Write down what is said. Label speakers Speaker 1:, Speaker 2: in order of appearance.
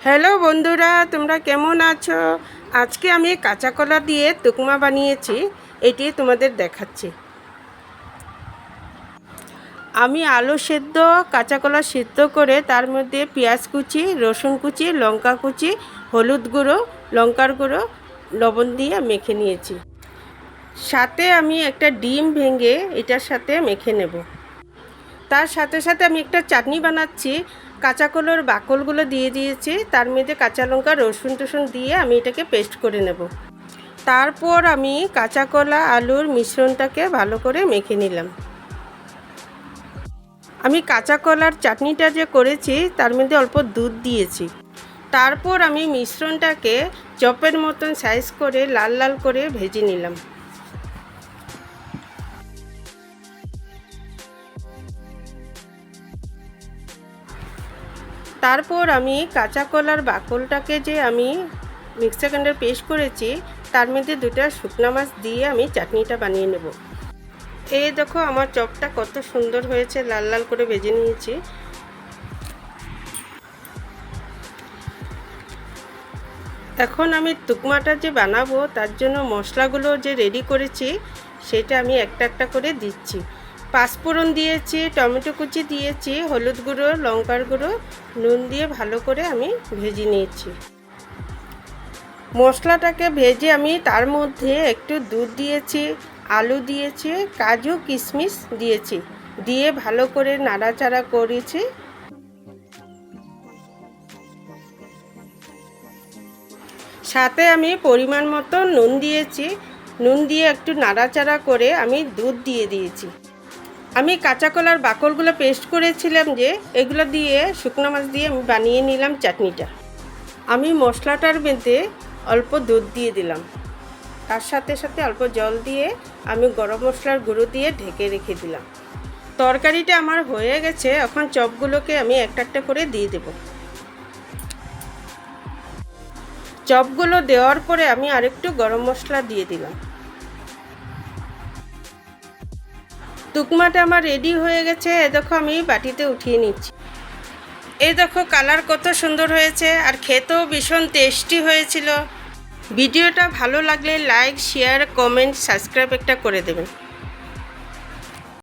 Speaker 1: Hello বন্ধুরা, তোমরা কেমন আছো? আজকে আমি কাঁচা কলা দিয়ে তুকমা বানিয়েছি, এটি তোমাদের দেখাচ্ছি। আমি আলু সেদ্ধ, কাঁচা কলা সিদ্ধ করে তার মধ্যে পেঁয়াজ কুচি, রসুন কুচি, লঙ্কা কুচি, হলুদ গুঁড়ো, লঙ্কার গুঁড়ো, লবণ দিয়ে মেখে নিয়েছি। সাথে আমি একটা ডিম ভেঙে এটার সাথে মেখে নেব। তার সাথে সাথে আমি একটা চাটনি বানাচ্ছি। কাঁচা কলার বাকলগুলো দিয়ে দিয়েছি, তার মধ্যে কাঁচা লঙ্কা, রসুন টসুন দিয়ে আমি এটাকে পেস্ট করে নেব। তারপর আমি কাঁচা কলা আলুর মিশ্রণটাকে ভালো করে মেখে নিলাম। আমি কাঁচা কলার চাটনিটা যে করেছি তার মধ্যে অল্প দুধ দিয়েছি। তারপর আমি মিশ্রণটাকে চপের মতন সাইজ করে লাল লাল করে ভেজে নিলাম। তারপর আমি কাঁচা কলার বাকলটাকে যে আমি মিক্সার গ্রাইন্ডার পেস্ট করেছি তার মধ্যে দুটো শুকনো মাছ দিয়ে আমি চাটনিটা বানিয়ে নেব। এই দেখো আমার চপটা কত সুন্দর হয়েছে, লাল লাল করে ভেজে নিয়েছি। এখন আমি তুকমাটা যে বানাবো তার জন্য মশলাগুলো যে রেডি করেছি সেটা আমি একটা একটা করে দিচ্ছি। পাঁচফোড়ন দিয়েছি, টমেটো কুচি দিয়েছি, হলুদ গুঁড়ো, লঙ্কার গুঁড়ো, নুন দিয়ে ভালো করে আমি ভেজে নিয়েছি। মশলাটাকে ভেজে আমি তার মধ্যে একটু দুধ দিয়েছি, আলু দিয়েছি, কাজু কিশমিশ দিয়েছি, দিয়ে ভালো করে নাড়াচাড়া করেছি। সাথে আমি পরিমাণ মতো নুন দিয়েছি, নুন দিয়ে একটু নাড়াচাড়া করে আমি দুধ দিয়ে দিয়েছি। আমি কাঁচা কলার বাকলগুলো পেস্ট করেছিলাম যে এগুলো দিয়ে শুকনো মাছ দিয়ে আমি বানিয়ে নিলাম চাটনিটা। আমি মশলাটার মধ্যে অল্প দুধ দিয়ে দিলাম, তার সাথে সাথে অল্প জল দিয়ে আমি গরম মশলার গুঁড়ো দিয়ে ঢেকে রেখে দিলাম। তরকারিটা আমার হয়ে গেছে, এখন চপগুলোকে আমি একটা একটা করে দিয়ে দেব। চপগুলো দেওয়ার পরে আমি আরেকটু গরম মশলা দিয়ে দিলাম। তুকমাটা আমার রেডি হয়ে গেছে, এ দেখো আমি বাটিতে উঠিয়ে নিচ্ছি। এই দেখো কালার কত সুন্দর হয়েছে, আর খেতেও ভীষণ টেস্টি হয়েছিল। ভিডিওটা ভালো লাগলে লাইক, শেয়ার, কমেন্ট, সাবস্ক্রাইব একটা করে দেবেন।